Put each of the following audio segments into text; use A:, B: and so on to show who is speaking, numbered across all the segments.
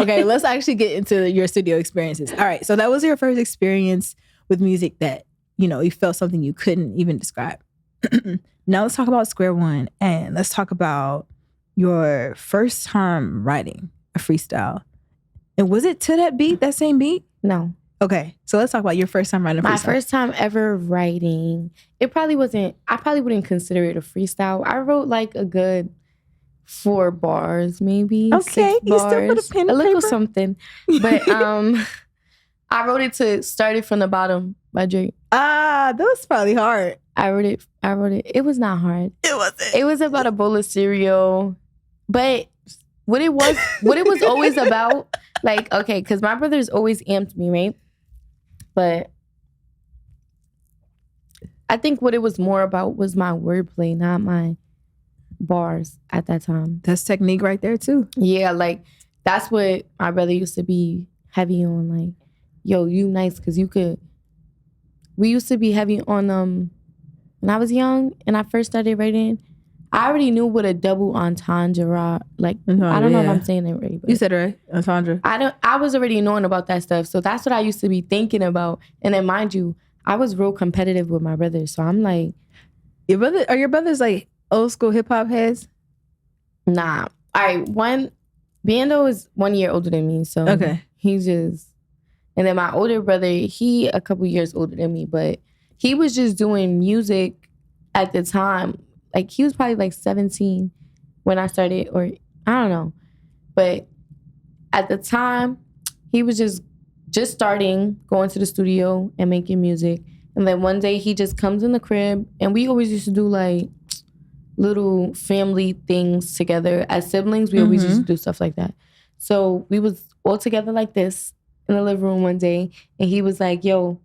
A: Okay, let's actually get into your studio experiences. All right, so that was your first experience with music that, you felt something you couldn't even describe. Now let's talk about square one, and let's talk about your first time writing a freestyle. And was it to that same beat?
B: No.
A: Okay, so let's talk about your first time writing a freestyle.
B: My first time ever writing, I probably wouldn't consider it a freestyle. I wrote like a good 4 bars, maybe.
A: Okay,
B: 6
A: you
B: bars,
A: still put a pen and
B: little
A: paper?
B: something. But I wrote it to Start It From the Bottom by Drea.
A: That was probably hard.
B: I wrote it. It was not hard.
A: It wasn't.
B: It was about a bowl of cereal. But what it was always about, like, okay, because my brothers always amped me, right? But I think what it was more about was my wordplay, not my bars at that time.
A: That's technique right there too.
B: Yeah, like that's what my brother used to be heavy on. Like, yo, you nice because you could. We used to be heavy on when I was young and I first started writing. I already knew what a double entendre, like, I don't know if I'm saying it right. But
A: you said it right, entendre.
B: I was already knowing about that stuff. So that's what I used to be thinking about. And then mind you, I was real competitive with my brothers. So I'm like...
A: Are your brothers like old school hip hop heads?
B: Nah. All right, Bando is 1 year older than me. So
A: okay.
B: He's just... And then my older brother, he a couple years older than me, but he was just doing music at the time. Like, he was probably like 17 when I started, or I don't know. But at the time, he was just starting, going to the studio and making music. And then one day he just comes in the crib, and we always used to do like little family things together. As siblings, we always used to do stuff like that. So we was all together like this in the living room one day, and he was like, yo,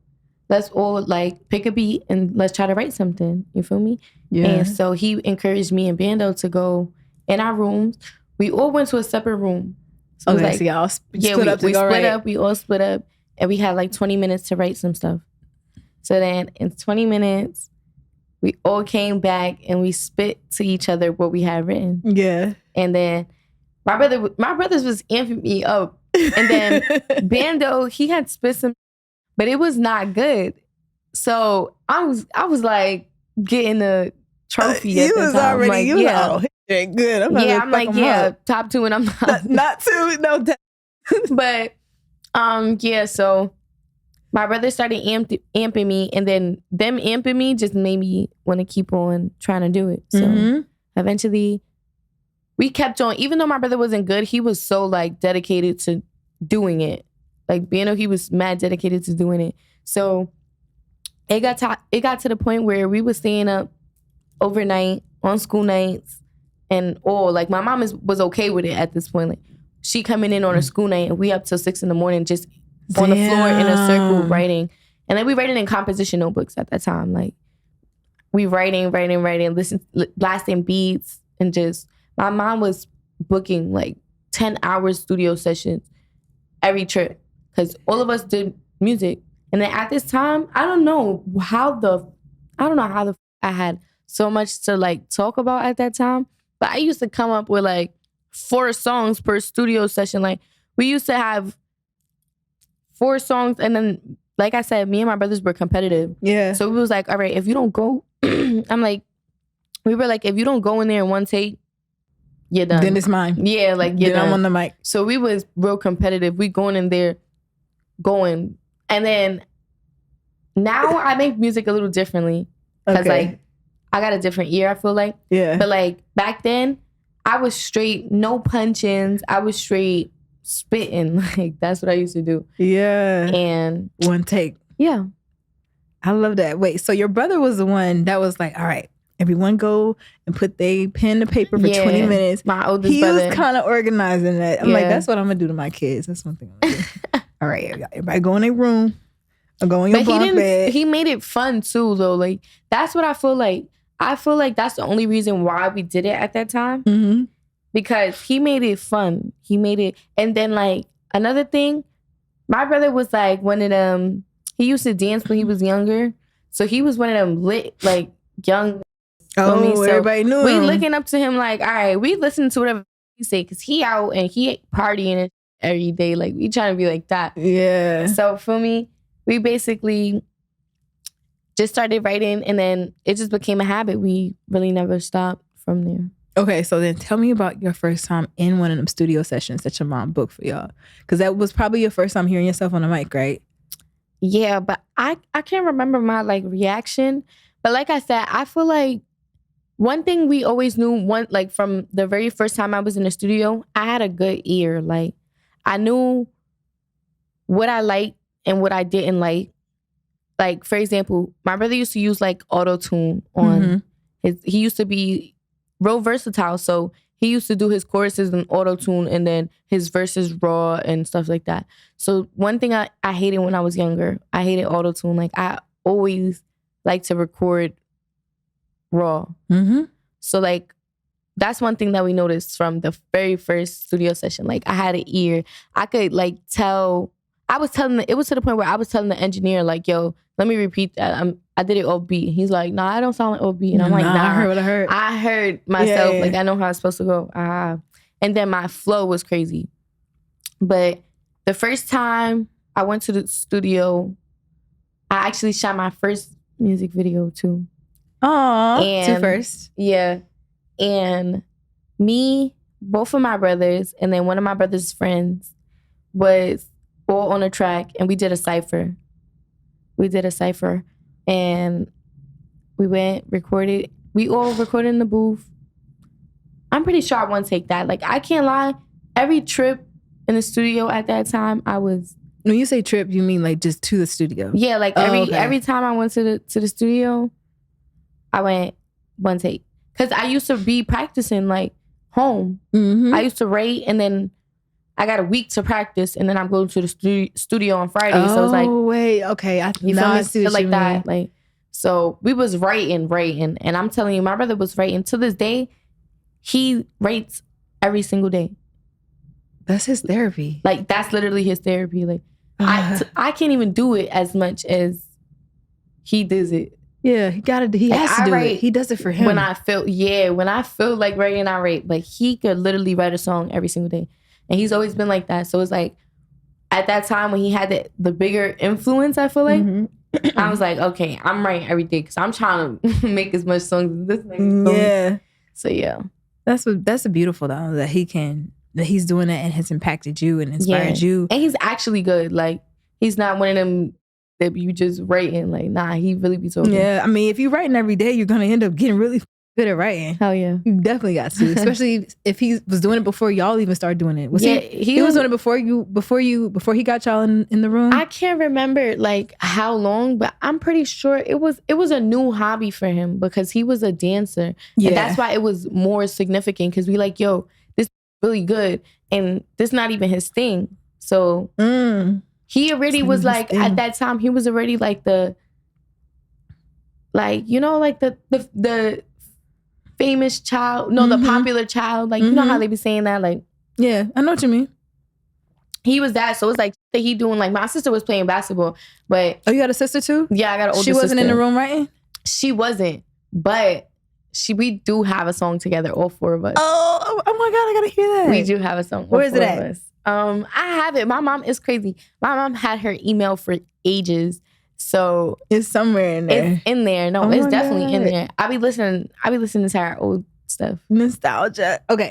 B: let's all like pick a beat and let's try to write something. You feel me? Yeah. And so he encouraged me and Bando to go in our rooms. We all went to a separate room. So
A: okay,
B: like,
A: so y'all
B: split up. We all split up, and we had like 20 minutes to write some stuff. So then in 20 minutes, we all came back and we spit to each other what we had written.
A: Yeah.
B: And then my brothers was amping me up. And then Bando, he had spit some, but it was not good. So I was like getting a trophy at the time.
A: Already,
B: like,
A: you
B: yeah,
A: was like, good.
B: I'm like, yeah, top 2, and I'm not.
A: Not 2, no.
B: But yeah. So my brother started amping me, and then them amping me just made me want to keep on trying to do it. So eventually, we kept on. Even though my brother wasn't good, he was so like dedicated to doing it. Like, he was mad dedicated to doing it. So it got to the point where we was staying up overnight on school nights and all. Like, my mom was okay with it at this point. Like, she coming in on a school night and we up till 6 a.m. just on the floor in a circle writing. And then we writing in composition notebooks at that time. Like, we writing, blasting beats, and just, my mom was booking like 10 hours studio sessions every trip because all of us did music. And then at this time, I don't know how I had so much to like talk about at that time, but I used to come up with like 4 songs per studio session. Like, we used to have 4 songs, and then, like I said, me and my brothers were competitive.
A: Yeah.
B: So we was like, all right, if you don't go, we were like, if you don't go in there in one take, you're done.
A: Then it's mine.
B: Yeah, like, you're done.
A: I'm on the mic.
B: So we was real competitive. We going in there, going. And then now I make music a little differently. Because like, I got a different ear, I feel like.
A: Yeah.
B: But like, back then, I was straight, no punch-ins. I was straight spitting. Like, that's what I used to do.
A: Yeah.
B: And
A: one take.
B: Yeah.
A: I love that. Wait, so your brother was the one that was like, all right, everyone go and put their pen to paper for 20 minutes.
B: My oldest brother.
A: He was kind of organizing that. I'm like, that's what I'm going to do to my kids. That's one thing I'm going to do. All right, everybody go in their room or go in your bunk bed.
B: He made it fun too, though. Like, that's what I feel like. I feel like that's the only reason why we did it at that time.
A: Mm-hmm.
B: Because he made it fun. He made it. And then, like, another thing, my brother was like one of them. He used to dance when he was younger. So he was one of them lit, like, young.
A: Oh, so everybody knew him.
B: We looking up to him like, all right, we listen to whatever he say because he out and he partying every day. Like, we trying to be like that.
A: Yeah.
B: So for me, we basically just started writing, and then it just became a habit. We really never stopped from there.
A: Okay, so then tell me about your first time in one of them studio sessions that your mom booked for y'all. Because that was probably your first time hearing yourself on the mic, right?
B: Yeah, but I can't remember my like reaction. But like I said, I feel like one thing we always knew, like from the very first time I was in the studio, I had a good ear. Like, I knew what I liked and what I didn't like. Like, for example, my brother used to use like auto-tune on he used to be real versatile. So he used to do his choruses in auto-tune and then his verses raw and stuff like that. So one thing I hated when I was younger, I hated auto-tune. Like, I always liked to record raw. So like, that's one thing that we noticed from the very first studio session. Like, I had an ear. I could like tell. It was to the point where I was telling the engineer, like, yo, let me repeat that. I did it OB. He's like, nah, I don't sound like OB. And I'm like, nah,
A: I heard what I heard.
B: I heard myself. Like, I know how it's supposed to go. And then my flow was crazy. But the first time I went to the studio, I actually shot my first music video too.
A: Aww, two first.
B: Yeah. And me, both of my brothers, and then one of my brother's friends was all on a track, and we did a cypher. And we went, recorded. We all recorded in the booth. I'm pretty sure I won't take that. Like, I can't lie. Every trip in the studio at that time, I was...
A: When you say trip, you mean like just to the studio?
B: Yeah, like every time I went to the studio, I went one take. Because I used to be practicing like home. I used to write, and then I got a week to practice, and then I'm going to the studio on Friday. So it's like,
A: wait, okay,
B: you feel me? Shit like that. Like, so we was writing, and I'm telling you, my brother was writing. To this day, he writes every single day.
A: That's his therapy.
B: Like, that's literally his therapy. Like, I can't even do it as much as he does it.
A: Yeah, he has to do it. He does it for him.
B: When I feel like writing, I write. Like, he could literally write a song every single day. And he's always been like that. So it's like, at that time when he had the bigger influence, I feel like, I was like, okay, I'm writing every day because I'm trying to make as much songs as this nigga.
A: Yeah.
B: So yeah.
A: That's beautiful though, that he's doing that and has impacted you and inspired you.
B: And he's actually good. Like, he's not one of them that you just writing. Like, nah, he really be talking.
A: Yeah, I mean, if you're writing every day, you're gonna end up getting really good at writing.
B: Hell yeah.
A: You definitely got to, especially if he was doing it before y'all even started doing it. He was doing it before he got y'all in the room?
B: I can't remember like how long, but I'm pretty sure it was a new hobby for him because he was a dancer. Yeah. And that's why it was more significant because we like, yo, this is really good. And this not even his thing. So he already was like, at that time, he was already like the famous child, the popular child. Like, you know how they be saying that? Like,
A: yeah, I know what you mean.
B: He was that. So it's like that he doing, like, my sister was playing basketball, but...
A: Oh, you got a sister too?
B: Yeah, I got an older sister.
A: She wasn't in the room writing?
B: She wasn't, but we do have a song together, all four of us.
A: Oh my God, I gotta hear that.
B: We do have a song.
A: Where is it at?
B: I have it. My mom is crazy. My mom had her email for ages. So
A: it's somewhere in there.
B: It's in there. No, it's definitely in there. I be listening to her old stuff.
A: Nostalgia. Okay.